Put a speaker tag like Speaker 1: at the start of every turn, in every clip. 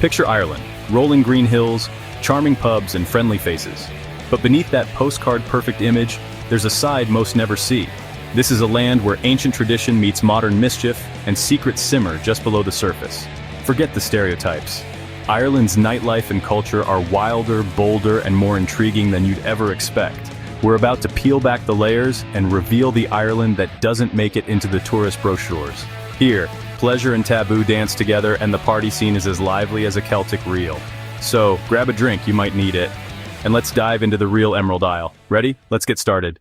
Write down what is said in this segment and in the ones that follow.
Speaker 1: Picture Ireland, rolling green hills, charming pubs, and friendly faces. But beneath that postcard-perfect image, there's a side most never see. This is a land where ancient tradition meets modern mischief, and secrets simmer just below the surface. Forget the stereotypes. Ireland's nightlife and culture are wilder, bolder, and more intriguing than you'd ever expect. We're about to peel back the layers and reveal the Ireland that doesn't make it into the tourist brochures. Here, pleasure and taboo dance together, and the party scene is as lively as a Celtic reel. So, grab a drink, you might need it. And let's dive into the real Emerald Isle. Ready? Let's get started.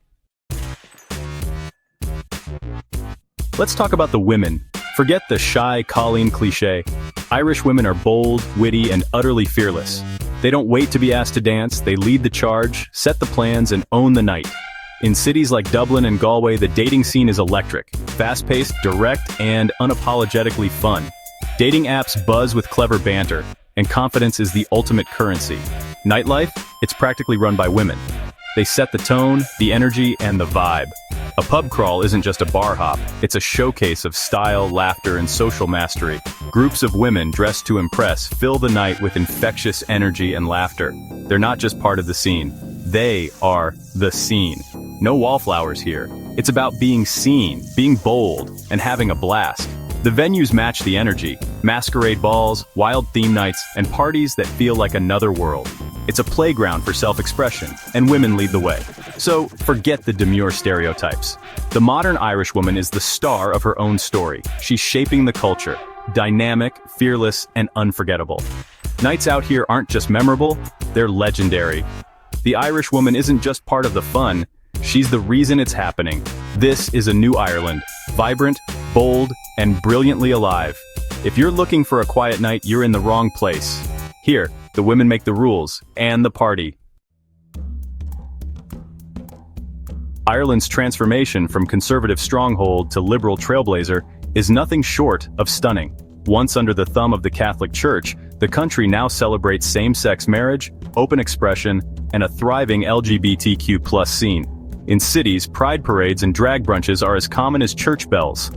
Speaker 1: Let's talk about the women. Forget the shy Colleen cliché. Irish women are bold, witty, and utterly fearless. They don't wait to be asked to dance, they lead the charge, set the plans, and own the night. In cities like Dublin and Galway, the dating scene is electric, fast-paced, direct, and unapologetically fun. Dating apps buzz with clever banter, and confidence is the ultimate currency. Nightlife? It's practically run by women. They set the tone, the energy, and the vibe. A pub crawl isn't just a bar hop, it's a showcase of style, laughter, and social mastery. Groups of women dressed to impress fill the night with infectious energy and laughter. They're not just part of the scene, they are the scene. No wallflowers here. It's about being seen, being bold, and having a blast. The venues match the energy: masquerade balls, wild theme nights, and parties that feel like another world. It's a playground for self-expression, and women lead the way. So, forget the demure stereotypes. The modern Irish woman is the star of her own story. She's shaping the culture. Dynamic, fearless, and unforgettable. Nights out here aren't just memorable, they're legendary. The Irish woman isn't just part of the fun, she's the reason it's happening. This is a new Ireland, vibrant, bold, and brilliantly alive. If you're looking for a quiet night, you're in the wrong place. Here, the women make the rules, and the party. Ireland's transformation from conservative stronghold to liberal trailblazer is nothing short of stunning. Once under the thumb of the Catholic Church, the country now celebrates same-sex marriage, open expression, and a thriving LGBTQ+ scene. In cities, pride parades and drag brunches are as common as church bells.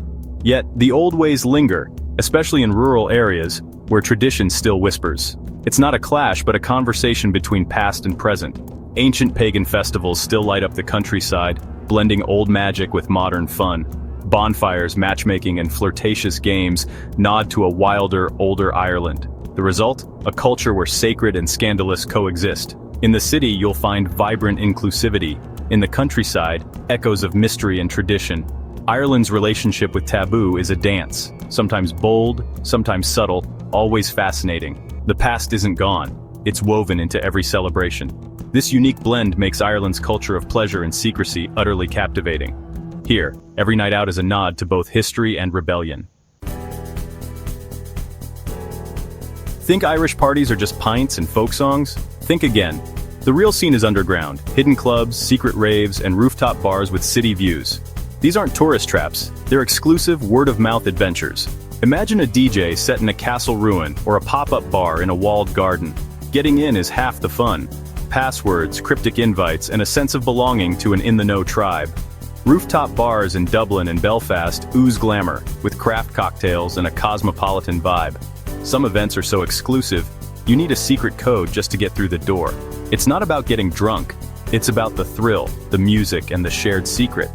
Speaker 1: Yet, the old ways linger, especially in rural areas, where tradition still whispers. It's not a clash, but a conversation between past and present. Ancient pagan festivals still light up the countryside, blending old magic with modern fun. Bonfires, matchmaking, and flirtatious games nod to a wilder, older Ireland. The result? A culture where sacred and scandalous coexist. In the city, you'll find vibrant inclusivity. In the countryside, echoes of mystery and tradition. Ireland's relationship with taboo is a dance, sometimes bold, sometimes subtle, always fascinating. The past isn't gone, it's woven into every celebration. This unique blend makes Ireland's culture of pleasure and secrecy utterly captivating. Here, every night out is a nod to both history and rebellion. Think Irish parties are just pints and folk songs? Think again. The real scene is underground, hidden clubs, secret raves, and rooftop bars with city views. These aren't tourist traps, they're exclusive word-of-mouth adventures. Imagine a DJ set in a castle ruin or a pop-up bar in a walled garden. Getting in is half the fun. Passwords, cryptic invites, and a sense of belonging to an in-the-know tribe. Rooftop bars in Dublin and Belfast ooze glamour, with craft cocktails and a cosmopolitan vibe. Some events are so exclusive, you need a secret code just to get through the door. It's not about getting drunk, it's about the thrill, the music, and the shared secret.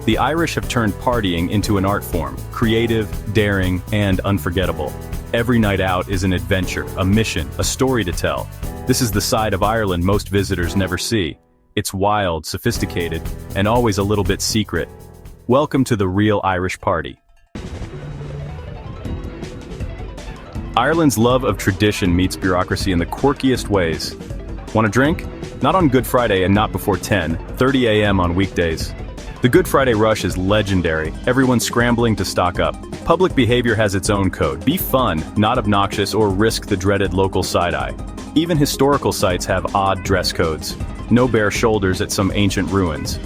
Speaker 1: The Irish have turned partying into an art form, creative, daring, and unforgettable. Every night out is an adventure, a mission, a story to tell. This is the side of Ireland most visitors never see. It's wild, sophisticated, and always a little bit secret. Welcome to the real Irish party. Ireland's love of tradition meets bureaucracy in the quirkiest ways. Want a drink? Not on Good Friday and not before 10:30 a.m. on weekdays. The Good Friday rush is legendary, everyone's scrambling to stock up. Public behavior has its own code. Be fun, not obnoxious, or risk the dreaded local side-eye. Even historical sites have odd dress codes. No bare shoulders at some ancient ruins.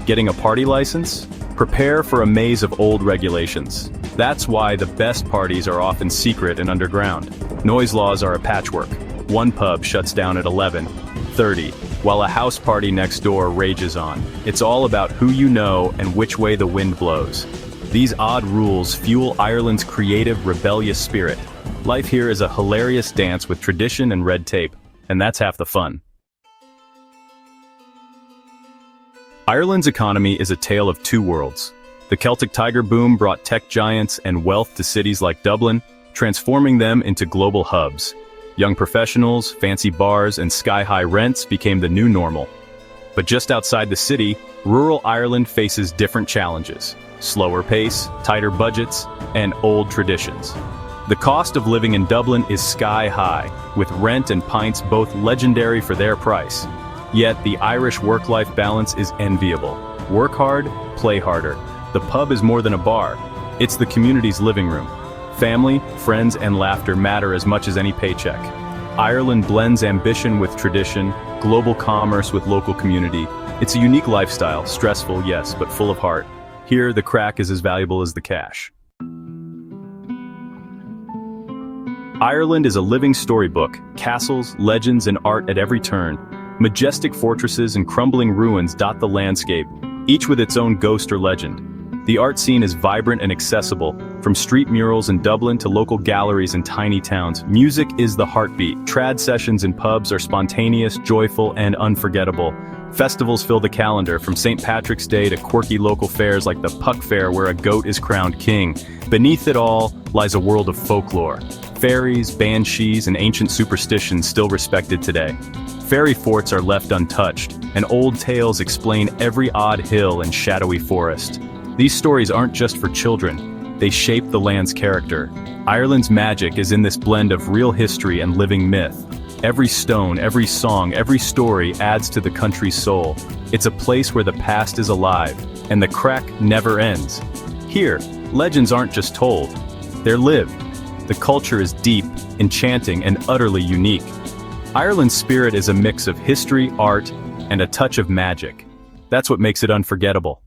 Speaker 1: Getting a party license? Prepare for a maze of old regulations. That's why the best parties are often secret and underground. Noise laws are a patchwork. One pub shuts down at 11:30, while a house party next door rages on. It's all about who you know and which way the wind blows. These odd rules fuel Ireland's creative, rebellious spirit. Life here is a hilarious dance with tradition and red tape, and that's half the fun. Ireland's economy is a tale of two worlds. The Celtic tiger boom brought tech giants and wealth to cities like Dublin, transforming them into global hubs. Young professionals, fancy bars, and sky-high rents became the new normal. But just outside the city, rural Ireland faces different challenges: slower pace, tighter budgets, and old traditions. The cost of living in Dublin is sky-high, with rent and pints both legendary for their price. Yet the Irish work-life balance is enviable. Work hard, play harder. The pub is more than a bar. It's the community's living room. Family, friends, and laughter matter as much as any paycheck. Ireland blends ambition with tradition, global commerce with local community. It's a unique lifestyle, stressful, yes, but full of heart. Here, the Craic is as valuable as the cash. Ireland is a living storybook, castles, legends, and art at every turn. Majestic fortresses and crumbling ruins dot the landscape, each with its own ghost or legend. The art scene is vibrant and accessible, from street murals in Dublin to local galleries in tiny towns. Music is the heartbeat. Trad sessions in pubs are spontaneous, joyful, and unforgettable. Festivals fill the calendar, from St. Patrick's Day to quirky local fairs like the Puck Fair, where a goat is crowned king. Beneath it all lies a world of folklore. Fairies, banshees, and ancient superstitions still respected today. Fairy forts are left untouched, and old tales explain every odd hill and shadowy forest. These stories aren't just for children, they shape the land's character. Ireland's magic is in this blend of real history and living myth. Every stone, every song, every story adds to the country's soul. It's a place where the past is alive, and the Craic never ends. Here, legends aren't just told, they're lived. The culture is deep, enchanting, and utterly unique. Ireland's spirit is a mix of history, art, and a touch of magic. That's what makes it unforgettable.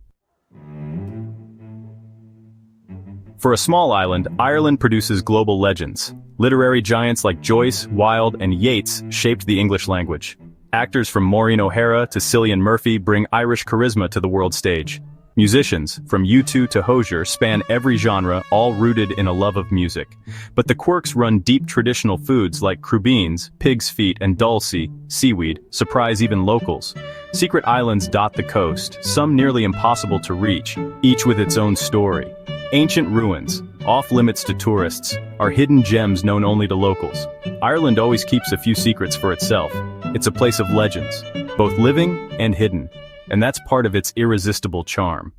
Speaker 1: For a small island, Ireland produces global legends. Literary giants like Joyce, Wilde, and Yeats shaped the English language. Actors from Maureen O'Hara to Cillian Murphy bring Irish charisma to the world stage. Musicians, from U2 to Hozier, span every genre, all rooted in a love of music. But the quirks run deep. Traditional foods like crubbeans, pig's feet, and dulcie, seaweed, surprise even locals. Secret islands dot the coast, some nearly impossible to reach, each with its own story. Ancient ruins, off-limits to tourists, are hidden gems known only to locals. Ireland always keeps a few secrets for itself. It's a place of legends, both living and hidden, and that's part of its irresistible charm.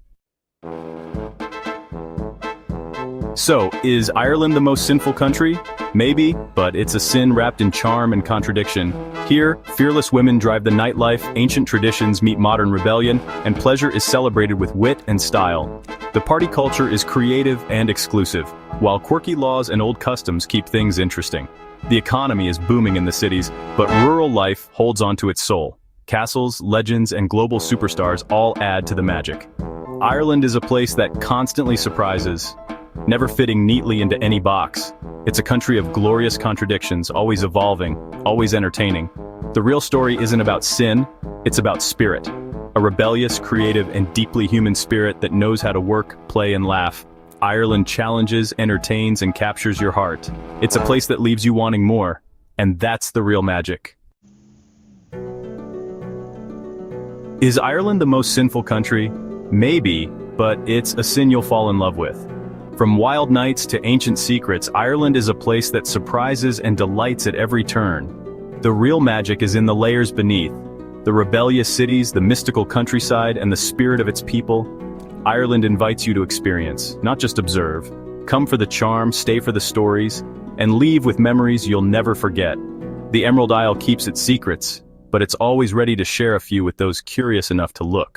Speaker 1: So, is Ireland the most sinful country? Maybe, but it's a sin wrapped in charm and contradiction. Here, fearless women drive the nightlife, ancient traditions meet modern rebellion, and pleasure is celebrated with wit and style. The party culture is creative and exclusive, while quirky laws and old customs keep things interesting. The economy is booming in the cities, but rural life holds on to its soul. Castles, legends, and global superstars all add to the magic. Ireland is a place that constantly surprises, never fitting neatly into any box. It's a country of glorious contradictions, always evolving, always entertaining. The real story isn't about sin, it's about spirit. A rebellious, creative, and deeply human spirit that knows how to work, play, and laugh. Ireland challenges, entertains, and captures your heart. It's a place that leaves you wanting more, and that's the real magic. Is Ireland the most sinful country? Maybe, but it's a sin you'll fall in love with. From wild nights to ancient secrets, Ireland is a place that surprises and delights at every turn. The real magic is in the layers beneath. The rebellious cities, the mystical countryside, and the spirit of its people. Ireland invites you to experience, not just observe. Come for the charm, stay for the stories, and leave with memories you'll never forget. The Emerald Isle keeps its secrets, but it's always ready to share a few with those curious enough to look.